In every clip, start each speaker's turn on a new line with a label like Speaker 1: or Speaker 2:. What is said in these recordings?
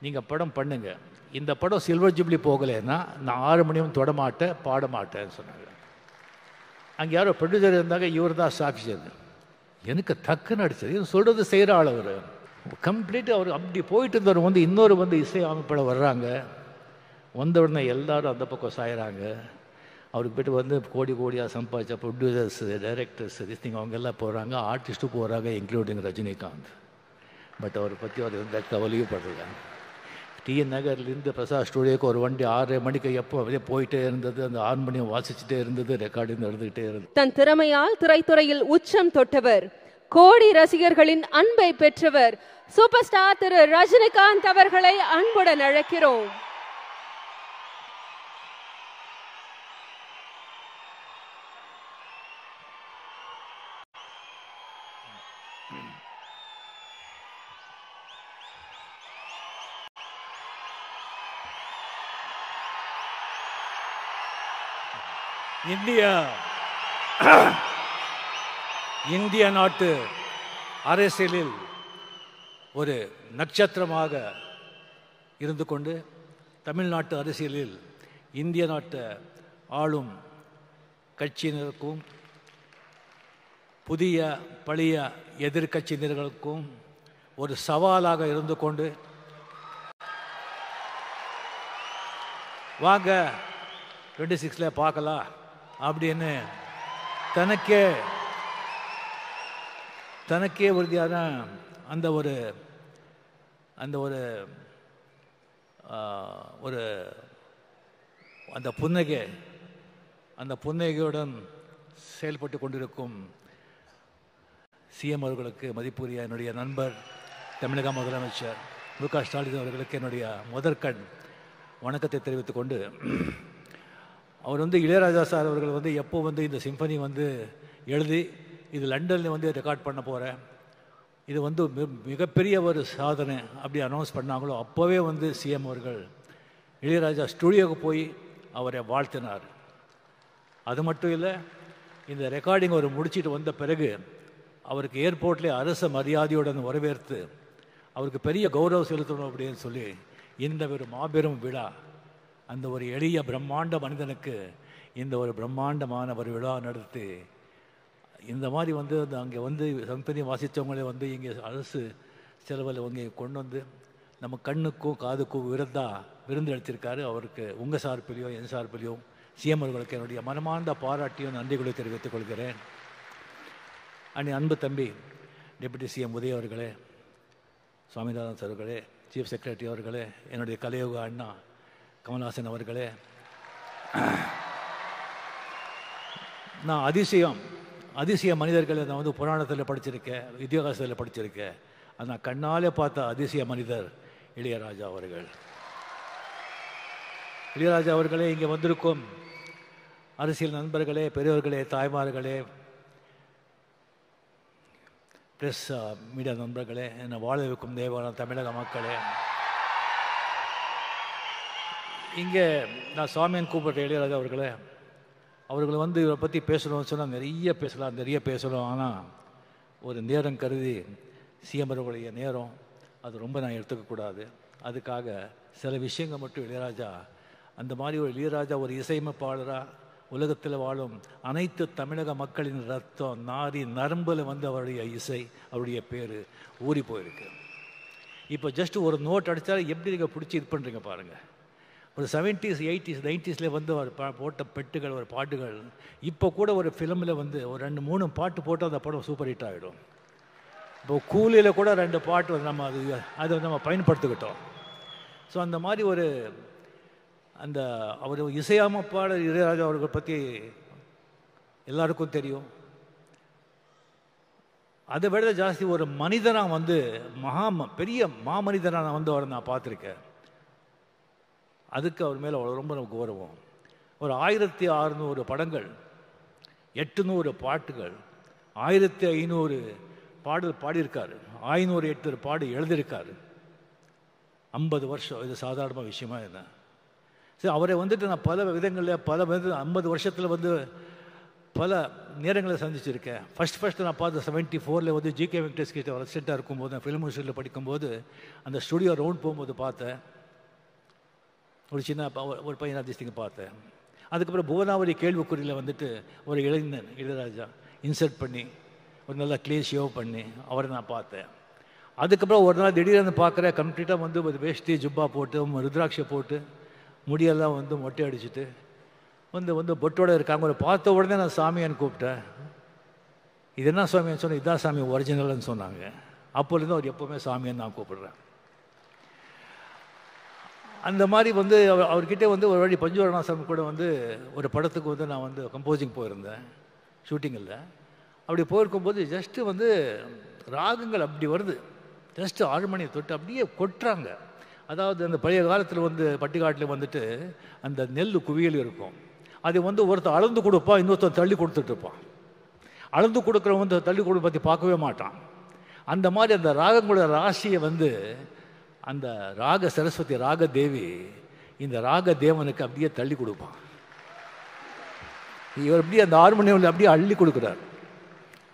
Speaker 1: நீங்கள் படம் பண்ணுங்க. இந்த படம் சில்வர் ஜூப்ளி போகலைன்னா நான் 6 மணியும் தொடமாட்டேன், பாட மாட்டேன்னு சொன்னாங்க. அங்கே யாரோ ப்ரொடியூசர் இருந்தாங்க, இவர் தான் சாட்சி. அது எனக்கு டக்குன்னு அடிச்சது. இது சொல்கிறது செய்கிற ஆள் அவர். கம்ப்ளீட் அவர் அப்படி போயிட்டு இருந்தவர் வந்து இன்னொரு வந்து இசை அமைப்பில் வர்றாங்க. வந்த உடனே எல்லாரும் அந்த பக்கம் சாயிறாங்க. அவருக்கு போய்ட்டு வந்து கோடி கோடியாக சம்பாதிச்ச ப்ரொடியூசர்ஸ், டைரக்டர்ஸ், திஸ்திங் அவங்க எல்லாம் போகிறாங்க, ஆர்டிஸ்ட்டும் போகிறாங்க, இன்க்ளூடிங் ரஜினிகாந்த். பட் அவரை பற்றி அவர் எந்த கவலையும் படல. டிஎன் நகர்லேருந்து பிரசாத் ஸ்டூடியோக்கு ஒரு வண்டி 6 மணிக்கு எப்போ அப்படியே போயிட்டே இருந்தது. அந்த 6 மணியும் வாசிச்சுட்டே இருந்தது, ரெக்கார்டிங் நடந்துகிட்டே இருந்தது.
Speaker 2: தன் திறமையால் திரைத்துறையில் உச்சம் தொட்டவர், கோடி ரசிகர்களின் அன்பை பெற்றவர் சூப்பர் ஸ்டார் திரு ரஜினிகாந்த் அவர்களை அன்புடன் அழைக்கிறோம்.
Speaker 1: இந்திய நாட்டு அரசியலில் ஒரு நட்சத்திரமாக இருந்து கொண்டு தமிழ்நாட்டு அரசியலில் இந்திய நாட்டு ஆளும் கட்சியினருக்கும் புதிய பழைய எதிர்கட்சியினர்களுக்கும் ஒரு சவாலாக இருந்து கொண்டு வாங்க 26 பார்க்கலாம் அப்படின்னு தனக்கே உறுதியான அந்த ஒரு அந்த புன்னகையுடன் செயல்பட்டு கொண்டிருக்கும் சிஎம் அவர்களுக்கு மதிப்புரிய என்னுடைய நண்பர் தமிழக முதலமைச்சர் மு.க. ஸ்டாலின் அவர்களுக்கு என்னுடைய முதற்கண் வணக்கத்தை தெரிவித்துக் கொண்டு, அவர் வந்து இளையராஜா சார் அவர்கள் வந்து எப்போ வந்து இந்த சிம்பனி வந்து எழுதி இது லண்டனில் வந்து ரெக்கார்ட் பண்ண போகிறேன், இது வந்து மிகப்பெரிய ஒரு சாதனை அப்படி அனௌன்ஸ் பண்ணாங்களோ அப்போவே வந்து சிஎம் அவர்கள் இளையராஜா ஸ்டூடியோவுக்கு போய் அவரை வாழ்த்தினார். அது மட்டும் இல்லை, இந்த ரெக்கார்டிங் அவர் முடிச்சுட்டு வந்த பிறகு அவருக்கு ஏர்போர்ட்லேயே அரச மரியாதையுடன் வரவேற்று அவருக்கு பெரிய கௌரவம் செலுத்தணும் அப்படின்னு சொல்லி இந்த ஒரு மாபெரும் விழா, அந்த ஒரு எளிய பிரம்மாண்ட மனிதனுக்கு இந்த ஒரு பிரம்மாண்டமான ஒரு விழா நடத்தி இந்த மாதிரி வந்து அங்கே வந்து சம்பனி வாசித்தவங்களே வந்து இங்கே அரசு செலவில் இங்கே கொண்டு வந்து நம்ம கண்ணுக்கும் காதுக்கும் விருந்து அளித்திருக்காரு. அவருக்கு உங்கள் சார்பிலையும் என் சார்பிலையும் சிஎம் அவர்களுக்கு என்னுடைய மனமார்ந்த பாராட்டியும் நன்றிகளை தெரிவித்துக் கொள்கிறேன். அன்பு தம்பி டெபுட்டி சிஎம் உதய அவர்களே, சுவாமிநாதன் அவர்களே, சீஃப் செக்ரட்டரி அவர்களே, என்னுடைய கலையுக அண்ணா கமல்ஹாசன் அவர்களே, நான் அதிசய மனிதர்களை நான் வந்து புராணத்தில் படிச்சிருக்கேன், இதிகாசத்தில் படிச்சிருக்கேன். அது நான் கண்ணாலே பார்த்த அதிசய மனிதர் இளையராஜா அவர்கள். இளையராஜா அவர்களே, இங்கே வந்திருக்கும் அரசியல் நண்பர்களே, பெரியவர்களே, தாய்மார்களே, ப்ரெஸ் மீடியா நண்பர்களே, என்னை வாழ வைக்கும் தேவான தமிழக மக்களே, இங்கே நான் சுவாமியன் கூப்பிட்ட இளையராஜா அவர்களை வந்து இவரை பற்றி பேசணும்னு சொன்னால் நிறைய பேசலாம். ஆனால் ஒரு நேரம் கருதி சிஎம் அவர்களுடைய நேரம் அது ரொம்ப நான் எடுத்துக்கக்கூடாது. அதுக்காக சில விஷயங்கள் மட்டும் இளையராஜா, அந்த மாதிரி ஒரு இளையராஜா ஒரு இசையமைப்பாளராக உலகத்தில் வாழும் அனைத்து தமிழக மக்களின் ரத்தம் நாரி நரம்பில் வந்து அவருடைய இசை, அவருடைய பேர் ஊறி போயிருக்கு. இப்போ ஜஸ்ட் ஒரு நோட் அடித்தாலும் எப்படி நீங்கள் பிடிச்சி இது பண்ணுறீங்க பாருங்கள். ஒரு 70s 80s 90s வந்து அவர் போட்ட பெட்டுகள், ஒரு பாட்டுகள் இப்போ கூட ஒரு ஃபிலிமில் வந்து ஒரு 2-3 பாட்டு போட்டு அந்த படம் சூப்பர் ஹிட் ஆகிடும். இப்போ கூலியில் கூட 2 பாட்டு வந்து நம்ம அதை நம்ம பயன்படுத்திக்கிட்டோம். ஸோ அந்த மாதிரி ஒரு அந்த அவர் இசையமைப்பாளர் இளையராஜா அவர்களை பற்றி எல்லாருக்கும் தெரியும். அதை விட ஜாஸ்தி ஒரு மனிதனாக வந்து பெரிய மாமனிதனாக வந்து அவரை நான் பார்த்துருக்கேன். அதுக்கு அவர் மேலே ரொம்ப கௌரவம். ஒரு 1600 படங்கள், 800 பாட்டுகள், 1500 பாடல் பாடியிருக்காரு, 508 பாடு எழுதியிருக்காரு. 50 வருஷம், இது சாதாரண விஷயமா என்ன? சரி, அவரை வந்துட்டு நான் பல விதங்களில் 50 வருஷத்தில் வந்து பல நேரங்களை சந்திச்சிருக்கேன். ஃபஸ்ட்டு நான் பார்த்த 74 வந்து ஜிகே வெங்கடேஷ் கிட்ட ரெசிடெண்ட்டாக இருக்கும்போது நான் ஃபிலிம் இன்ஸ்டியூட்டில் படிக்கும்போது அந்த ஸ்டுடியோ ரவுண்ட் போகும்போது பார்த்தேன். ஒரு சின்ன ஒரு பையன் அதிர்ஷ்டிங்க பார்த்தேன். அதுக்கப்புறம் புவனாவரி கேள்விக்குறியில் வந்துட்டு ஒரு இளைஞன் இளையராஜா இன்சர்ட் பண்ணி ஒரு நல்ல க்ளீன் ஷேவ் பண்ணி அவரை நான் பார்த்தேன். அதுக்கப்புறம் ஒரு நாள் திடீர்னு பார்க்குறேன், கம்ப்ளீட்டாக வந்து ஒரு வேஷ்டி ஜுப்பா போட்டு ருத்ராட்சை போட்டு முடியெல்லாம் வந்து மொட்டை அடிச்சுட்டு வந்து பொட்டோடு இருக்காங்க. ஒரு பார்த்த உடனே நான் சாமியான்னு கூப்பிட்டேன். இது என்ன சாமியான்னு சொன்னேன். இதுதான் சாமி ஒரிஜினல்னு சொன்னாங்க. அப்போலேருந்து அவர் எப்போவுமே சாமியான்னு நான் கூப்பிடுறேன். அந்த மாதிரி வந்து அவர்கிட்ட வந்து ஒரு வாட்டி பஞ்சுவரணாசம் கூட வந்து ஒரு படத்துக்கு வந்து நான் வந்து கம்போசிங் போயிருந்தேன் ஷூட்டிங்கில். அப்படி போயிருக்கும்போது ஜஸ்ட்டு வந்து ராகங்கள் அப்படி வருது, ஜஸ்ட்டு 6 மணியை தொட்டு அப்படியே கொட்டுறாங்க. அதாவது அந்த பழைய காலத்தில் வந்து பட்டிக்காட்டில் வந்துட்டு அந்த நெல் குவியல் இருக்கும். அது வந்து ஒருத்தர் அளந்து கொடுப்பான், இன்னொருத்தர் தள்ளி கொடுத்துட்ருப்பான். அளந்து கொடுக்குறவன் வந்து தள்ளி கொடுக்க பற்றி பார்க்கவே மாட்டான். அந்த மாதிரி அந்த ராகங்களோட ராசியை வந்து அந்த ராக சரஸ்வதி ராக தேவி இந்த ராக தேவனுக்கு அப்படியே தள்ளி கொடுப்பான். இவர் அப்படியே அந்த ஹார்மோனியம் அப்படியே அள்ளி கொடுக்குறார்.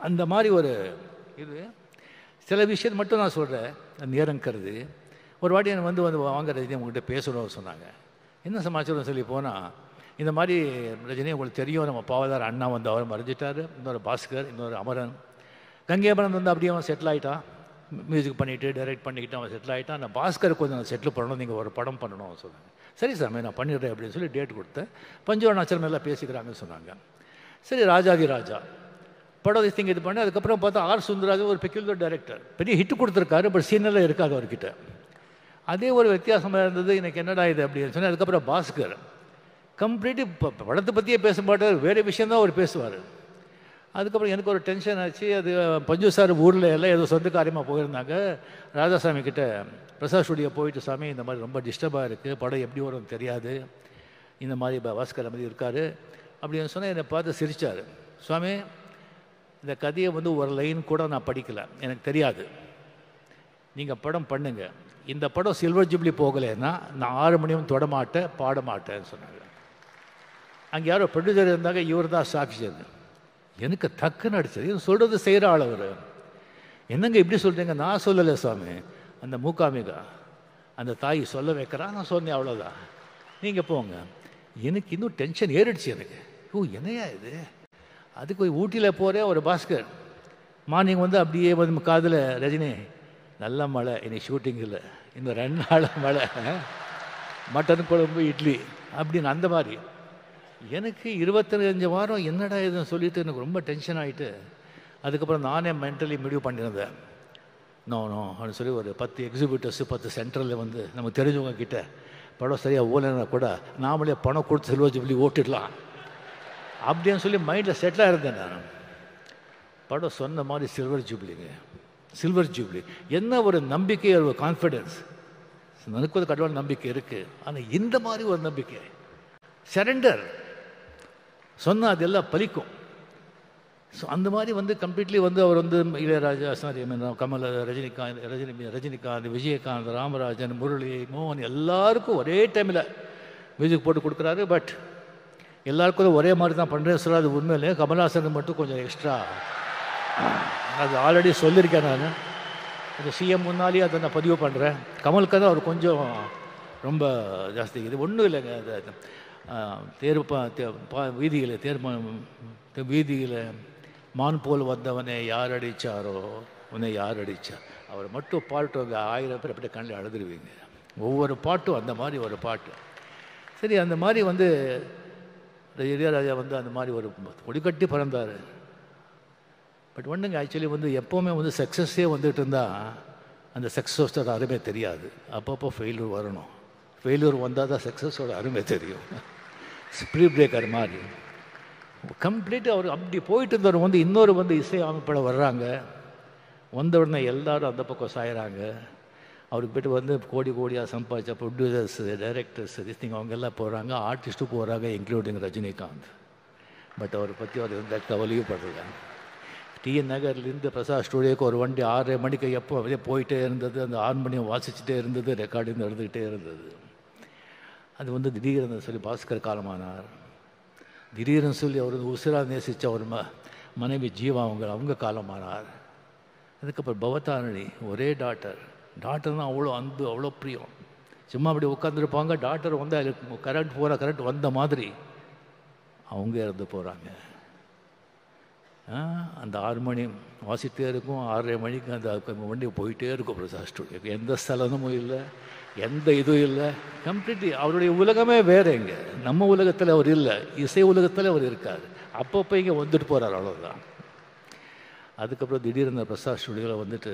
Speaker 1: அந்த மாதிரி ஒரு இது சில விஷயம் மட்டும் நான் சொல்கிறேன். நேரம் கருது ஒரு வாட்டி எனக்கு வந்து வாங்க ரஜினி உங்கள்கிட்ட பேசணும்னு சொன்னாங்க. என்ன சமாச்சாரம் சொல்லி போனால், இந்த மாதிரி ரஜினி உங்களுக்கு தெரியும், நம்ம பாவதார் அண்ணா வந்து அவர் மறைஞ்சிட்டார், இன்னொரு பாஸ்கர், இன்னொரு அமரன், கங்கேபரன் வந்து அப்படியே அவன் செட்டில் ஆகிட்டான், மியூசிக் பண்ணிவிட்டு டைரக்ட் பண்ணிக்கிட்டு அவன் செட்டில் ஆகிட்டான். நான் பாஸ்கர் கொஞ்சம் நான் செட்டில் பண்ணணும், நீங்கள் ஒரு படம் பண்ணணும் சொன்னாங்க. சரி சாமி நான் பண்ணிடுறேன் அப்படின்னு சொல்லி டேட் கொடுத்தேன். பஞ்சவர்ணாச்சலம் எல்லாம் பேசிக்கிறாங்கன்னு சொன்னாங்க. சரி ராஜாதி ராஜா படம் திங்க இது பண்ணி அதுக்கப்புறம் பார்த்தா ஆர் சுந்தரராஜன் ஒரு பெக்யூலர் டைரக்டர், பெரிய ஹிட்டு கொடுத்துருக்காரு, பட் சீனெல்லாம் இருக்காது அவர்கிட்ட. அதே ஒரு வித்தியாசமாக இருந்தது. எனக்கு என்னடா இது அப்படின்னு சொன்னால் அதுக்கப்புறம் பாஸ்கர் கம்ப்ளீட்டு படத்தை பற்றியே பேச மாட்டார், வேறு விஷயந்தான் அவர் பேசுவார். அதுக்கப்புறம் எனக்கு ஒரு டென்ஷன் ஆச்சு. அது பஞ்சு சார் ஊரில் எல்லாம் ஏதோ சொந்த காரியமாக போயிருந்தாங்க. ராஜாசாமி கிட்ட பிரசாத் ஸ்டுடியோ போயிட்டு, சாமி இந்த மாதிரி ரொம்ப டிஸ்டர்பாக இருக்குது, படம் எப்படி வரும்னு தெரியாது, இந்த மாதிரி பாஸ்கர் மாதிரி இருக்கார் அப்படின்னு சொன்னால் என்னை பார்த்து சிரித்தார். சுவாமி இந்த கதையை வந்து ஒரு லைன் கூட நான் படிக்கலை, எனக்கு தெரியாது, நீங்கள் படம் பண்ணுங்க, இந்த படம் சில்வர் ஜூப்ளி போகலைன்னா நான் 6 மணியும் தொடமாட்டேன் பாட மாட்டேன்னு சொன்னாங்க. அங்கே யாரோ ப்ரொடியூசர் இருந்தாங்க, இவர் தான் சாட்சி. அது எனக்கு டக்குன்னு அடிச்சது. இது சொல்கிறது செய்கிற ஆள் அவர். என்னங்க இப்படி சொல்கிறீங்க? நான் சொல்லலை சாமி, அந்த மூகாமிகா அந்த தாய் சொல்ல வைக்கிறான், நான் சொன்னேன், அவ்வளோதான், நீங்கள் போங்க. எனக்கு இன்னும் டென்ஷன் ஏறிடுச்சு எனக்கு. ஓ என்னையா இது? அதுக்கு போய் ஊட்டியில் போகிறேன். ஒரு பாஸ்கர் மார்னிங் வந்து அப்படியே வந்து காதில், ரஜினி நல்ல மழை, இன்னைக்கு ஷூட்டிங் இல்லை, இன்னும் 2 நாள் மழை, மட்டன் குழம்பு இட்லி அப்படின்னு. அந்த மாதிரி எனக்கு 25 வாரம் என்னடா இதுன்னு சொல்லிட்டு எனக்கு ரொம்ப டென்ஷன் ஆகிட்டு, அதுக்கப்புறம் நானே மென்டலி முடிவு பண்ணியிருந்தேன். நோ அப்படின்னு சொல்லி ஒரு 10 எக்ஸிபிட்டர்ஸ் 10 சென்டரில் வந்து நமக்கு தெரிஞ்சவங்க கிட்ட படம் சரியாக ஓலைன்னா கூட நாமளே பணம் கொடுத்து சில்வர் ஜூப்ளி ஓட்டிடலாம் அப்படின்னு சொல்லி மைண்டில் செட்டிலாக இருந்தேன் நான். படம் சொன்ன மாதிரி சில்வர் ஜூப்ளிங்க, சில்வர் ஜூப்ளி. என்ன ஒரு நம்பிக்கை, ஒரு கான்ஃபிடென்ஸ். எனக்கு ஒரு கடவுள் நம்பிக்கை இருக்குது, ஆனால் இந்த மாதிரி ஒரு நம்பிக்கை, சரண்டர் சொன்னால் அதெல்லாம் பலிக்கும். ஸோ அந்த மாதிரி வந்து கம்ப்ளீட்லி வந்து அவர் வந்து இளையராஜா, சாரி கமல், ரஜினிகாந்த், விஜயகாந்த், ராமராஜன், முரளி, மோகன் எல்லாருக்கும் ஒரே டைமில் மியூசிக் போட்டு கொடுக்குறாரு. பட் எல்லாருக்கும் ஒரே மாதிரி தான் பண்ணுறேன் சொல்ல, அது உண்மையிலே கமல்ஹாசனுக்கு மட்டும் கொஞ்சம் எக்ஸ்ட்ரா. அது ஆல்ரெடி சொல்லியிருக்கேன் நான், அது சிஎம் முன்னாலேயே அதை நான் பதிவு பண்ணுறேன். கமலுக்கு தான் அவர் கொஞ்சம் ரொம்ப ஜாஸ்தி. இது ஒன்றும் இல்லைங்க, வீதியில் வீதியில் மான் போல் வந்தவனை யார் அடித்தாரோ உன்னை யார் அடித்தா, அவர் மட்டும் பாட்டுங்க 1000 பேர் அப்படியே கண்ணில் அழுதுருவீங்க. ஒவ்வொரு பாட்டும் அந்த மாதிரி ஒரு பாட்டு. சரி, அந்த மாதிரி வந்து இளையராஜா வந்து அந்த மாதிரி ஒரு கொடிக்கட்டி பிறந்தார். பட் ஒன்றுங்க, ஆக்சுவலி வந்து எப்போவுமே வந்து சக்ஸஸே வந்துட்டு இருந்தால் அந்த சக்ஸஸோட அருமை தெரியாது. அப்பப்போ ஃபெயில்யூர் வரணும், ஃபெயில்யூர் வந்தால் தான் சக்ஸஸோட அருமை தெரியும். ஸ்பீட் பிரேக்கர் மாதிரி கம்ப்ளீட் அவர் அப்படி போயிட்டு இருந்தவர் வந்து இன்னொரு வந்து இசை அமைப்பாளர் வர்றாங்க. வந்த உடனே எல்லாரும் அந்த பக்கம் சாயிறாங்க. அவருக்கு போய்ட்டு வந்து கோடியாக சம்பாதிச்ச ப்ரொடியூசர்ஸ், டைரக்டர்ஸ், திஸ்திங் அவங்க எல்லாம் போகிறாங்க, ஆர்டிஸ்ட்டும் போகிறாங்க, இன்க்ளூடிங் ரஜினிகாந்த். பட் அவரை பற்றி அவர் எந்த கவலையும் படல. டிஎன் நகர்லேருந்து பிரசாத் ஸ்டுடியோக்கு ஒரு வண்டி 6 மணிக்கு எப்போ அப்படியே போயிட்டே இருந்தது. அந்த 6 மணியும் வாசிச்சுட்டே இருந்தது, ரெக்கார்டிங் எடுத்துக்கிட்டே இருந்தது. அது வந்து திடீர்னு சொல்லி பாஸ்கர் காலமானார். திடீர்னு சொல்லி அவர் உசிராக நேசித்த ஒரு மனைவி ஜீவா அவங்க காலமானார். அதுக்கப்புறம் பவதாரணி ஒரே டாக்டர்னால் அவ்வளோ அன்பு, அவ்வளோ பிரியம். சும்மா அப்படி உட்காந்துருப்பாங்க, டாக்டர் வந்து கரண்ட் வந்த மாதிரி அவங்க இறந்து போகிறாங்க. அந்த 6 மணி வாசிட்டே இருக்கும், 6:30 மணிக்கு அந்த வண்டி போயிட்டே இருக்கும் பிரசாத் ஸ்டுடியோக்கு. எந்த ஸ்தலமும் இல்லை, எந்த இதுவும் இல்லை, கம்ப்ளீட்லி அவருடைய உலகமே வேறு. இங்கே நம்ம உலகத்தில் அவர் இல்லை, இசை உலகத்தில் அவர் இருக்கார். அப்பப்போ இங்கே வந்துட்டு போகிறார், அவ்வளோதான். அதுக்கப்புறம் திடீர்னு பிரசாத் ஸ்டுடியோவில் வந்துட்டு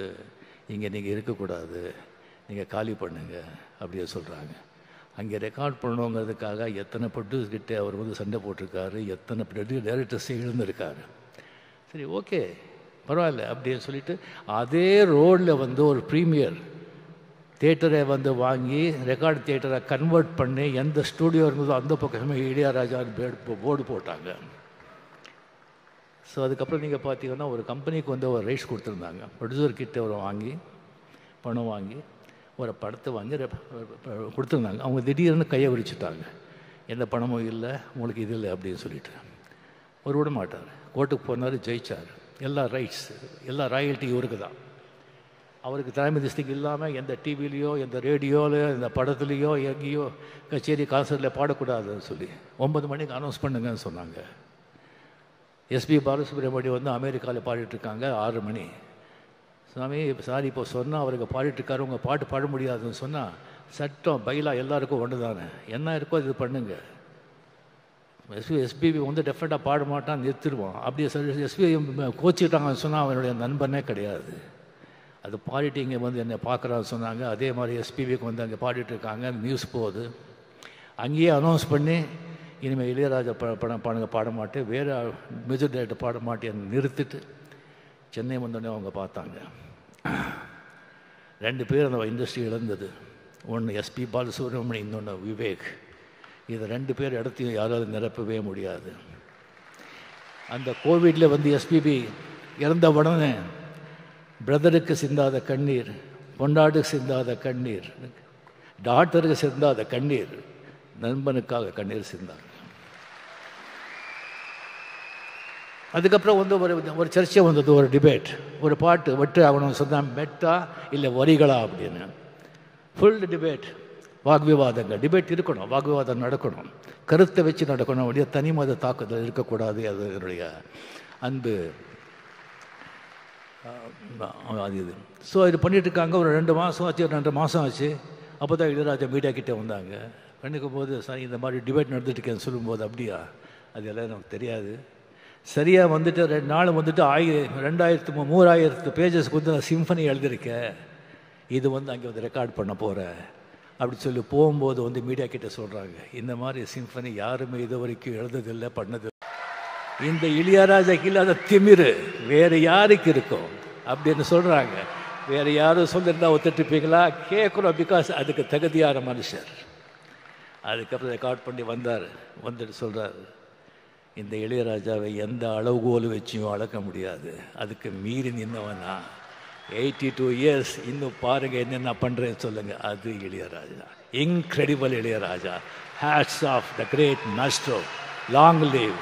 Speaker 1: இங்கே நீங்கள் இருக்கக்கூடாது, நீங்கள் காலி பண்ணுங்க அப்படின்னு சொல்கிறாங்க. அங்கே ரெக்கார்ட் பண்ணணுங்கிறதுக்காக எத்தனை ப்ரொடியூசர்கிட்ட அவர் வந்து சண்டை போட்டிருக்காரு, எத்தனை டைரக்டர்ஸை இழந்திருக்காரு. சரி, ஓகே, பரவாயில்ல அப்படின்னு சொல்லிட்டு அதே ரோடில் வந்து ஒரு ப்ரீமியர் தியேட்டரை வந்து வாங்கி ரெக்கார்டு தியேட்டரை கன்வெர்ட் பண்ணி எந்த ஸ்டூடியோ இருந்ததோ அந்த பக்கமே இளையராஜா போர்டு போட்டாங்க. ஸோ அதுக்கப்புறம் நீங்கள் பார்த்தீங்கன்னா ஒரு கம்பெனிக்கு வந்து ஒரு ரைட்ஸ் கொடுத்துருந்தாங்க. ப்ரொடியூசர்கிட்ட ஒரு பணம் வாங்கி ஒரு படத்தை வாங்கி கொடுத்துருந்தாங்க. அவங்க திடீர்னு கையை விரிச்சுட்டாங்க. எந்த பணமும் இல்லை, உங்களுக்கு இது இல்லை அப்படின்னு சொல்லிட்டு. ஒரு விட மாட்டார். கோர்ட்டுக்கு போனார், ஜெயிச்சார். எல்லா ரைட்ஸ், எல்லா ராயல்ட்டி இவருக்கு தான். அவருக்கு தலைமை திஸ்திக்கு இல்லாமல் எந்த டிவிலையோ, எந்த ரேடியோவில், எந்த படத்துலேயோ, எங்கேயோ கச்சேரி கான்சர்ட்டில் பாடக்கூடாதுன்னு சொல்லி 9 மணிக்கு அனௌன்ஸ் பண்ணுங்கன்னு சொன்னாங்க. எஸ்பி பாலசுப்ரமணியம் வந்து அமெரிக்காவில் பாடிட்டுருக்காங்க. 6 மணி. சாமி சாரி, இப்போ சொன்னால் அவருக்கு பாடிட்டுருக்காரு, உங்கள் பாட்டு பாட முடியாதுன்னு சொன்னால் சட்டம் பைலா எல்லாருக்கும் ஒன்று தானே, என்ன இருக்கோ இது பண்ணுங்க. எஸ்பிபி வந்து டெஃபினட்டாக பாட மாட்டான், நிறுத்திடுவான். அப்படியே எஸ்பிபி கோச்சிக்கிட்டாங்கன்னு சொன்னால் அவனுடைய நண்பனே கிடையாது. அது பாடிட்டு இங்கே வந்து என்னை பார்க்குறான்னு சொன்னாங்க. அதே மாதிரி எஸ்பிபிக்கு வந்து அங்கே பாடிட்டுருக்காங்க. நியூஸ் போகுது. அங்கேயே அனௌன்ஸ் பண்ணி இனிமேல் இளையராஜா பாட மாட்டேன், வேறு மியூசிக் டைரக்டர் பாட மாட்டேன்னு நிறுத்திட்டு சென்னை வந்தோடனே அவங்க பார்த்தாங்க. 2 பேர் அந்த இண்டஸ்ட்ரி இழந்தது. ஒன்று எஸ்பி பாலசுப்ரமணியம், இன்னொன்று விவேக். இது 2 பேர் இடத்தையும் யாராலும் நிரப்பவே முடியாது. அந்த கோவிடில் வந்து எஸ்பிபி இறந்த உடனே பிரதருக்கு சிந்தாத கண்ணீர், பொண்டாட்டுக்கு சிந்தாத கண்ணீர், டாக்டருக்கு சிந்தாத கண்ணீர், நண்பனுக்காக கண்ணீர் சிந்தாங்க. அதுக்கப்புறம் வந்து ஒரு சர்ச்சை வந்தது, ஒரு டிபேட். ஒரு பாட்டு வெட்டு ஆகணும்னு சொன்னால் மெட்டா இல்லை வரிகளா அப்படின்னு ஃபுல் டிபேட், வாக்விவாதங்கள். டிபேட் இருக்கணும், வாக்விவாதம் நடக்கணும், கருத்தை வச்சு நடக்கணும். அப்படியே தனி மத தாக்குதல் இருக்கக்கூடாது. அது என்னுடைய அன்பு. அது இது. ஸோ இது பண்ணிகிட்ருக்காங்க. ஒரு 2 மாதம் ஆச்சு, 2 மாதம் ஆச்சு. அப்போ தான் இளையராஜா மீடியா கிட்டே வந்தாங்க. பண்ணிக்கும் போது சார் இந்த மாதிரி டிபேட் நடந்துட்டுருக்கேன்னு சொல்லும்போது, அப்படியா, அது எல்லாம் நமக்கு தெரியாது. சரியாக வந்துட்டு 2 நாள் வந்துட்டு 3000 பேஜஸ்க்கு வந்து நான் சிம்ஃபனி எழுதியிருக்கேன், இது வந்து அங்கே வந்து ரெக்கார்ட் பண்ண போகிறேன் அப்படி சொல்லி போகும்போது வந்து மீடியா கிட்டே சொல்கிறாங்க, இந்த மாதிரி சிம்ஃபனி யாருமே இது வரைக்கும் எழுதுதில்லை, பண்ணதில்லை. இந்த இளையராஜாக்கு இல்லாத திமிரு வேறு யாருக்கு இருக்கும் அப்படின்னு சொல்கிறாங்க. வேறு யாரும் சொல்லியிருந்தா ஒத்துட்ருப்பீங்களா? கேட்குறோம், பிகாஸ் அதுக்கு தகுதியான மனுஷர். அதுக்கப்புறம் ரெக்கார்ட் பண்ணி வந்துட்டு சொல்கிறார், இந்த இளையராஜாவை எந்த அளவுகோல் வச்சியும் அளக்க முடியாது, அதுக்கு மீறி நின்னவனா 82 இயர்ஸ், இன்னும் பாருங்கள் என்னென்ன பண்ணுறேன்னு சொல்லுங்கள். அது Ilaiyaraaja, incredible Ilaiyaraaja. Hats off the great maestro, long live.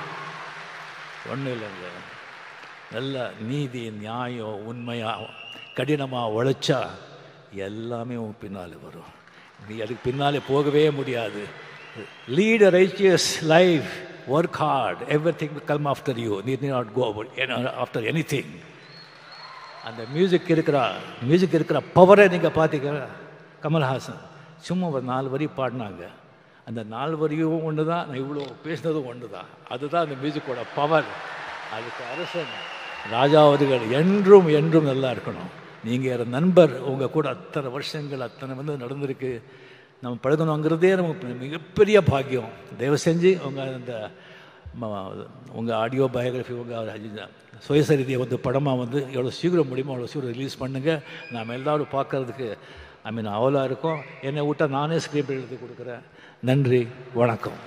Speaker 1: ஒன்றும் இல்லைங்க, நல்ல நீதி, நியாயம், உண்மையாக கடினமாக உழைச்சா எல்லாமே உன் பின்னால் வரும். நீ அதுக்கு பின்னாலே போகவே முடியாது. Lead a righteous life, work hard, everything will come after you. நீ நாட் கோ ஆஃப்டர் எனிதிங். அந்த மியூசிக் இருக்கிற பவரை நீங்கள் பார்த்தீங்கன்னா, கமல்ஹாசன் சும்மா ஒரு 4 வரி பாடினாங்க. அந்த 4 வரியும் ஒன்று தான், நான் இவ்வளோ பேசினதும் ஒன்று தான். அதுதான் அந்த மியூசிக்கோட பவர். அதுக்கு அரசன் ராஜா அவர்கள் என்றும் என்றும் நல்லா இருக்கணும். நீங்கள் நண்பர், உங்கள் கூட அத்தனை வருஷங்கள் அத்தனை வந்து நடந்திருக்கு. நம்ம பழகணுங்கிறதே நமக்கு மிகப்பெரிய பாக்கியம். தயவு செஞ்சு உங்கள் ஆடியோ பயோகிராஃபி, உங்கள் சுயசரிதியை வந்து படமாக வந்து எவ்வளோ சீக்கிரம் முடியுமோ அவ்வளோ சீக்கிரம் ரிலீஸ் பண்ணுங்கள். நாம் எல்லோரும் பார்க்குறதுக்கு அவலாக இருக்கும். என்னை விட்டால் நானே ஸ்கிரிப்ட் எழுதி கொடுக்குறேன். நன்றி, வணக்கம்.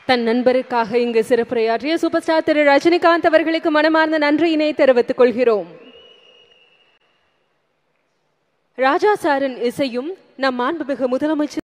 Speaker 2: தன் நண்பருக்காக இங்கு சிறப்புரையாற்றிய சூப்பர் ஸ்டார் திரு ரஜினிகாந்த் அவர்களுக்கு மனமார்ந்த நன்றியினை தெரிவித்துக் கொள்கிறோம். ராஜா சாரின் இசையும் நம் மாண்புமிகு முதலமைச்சர்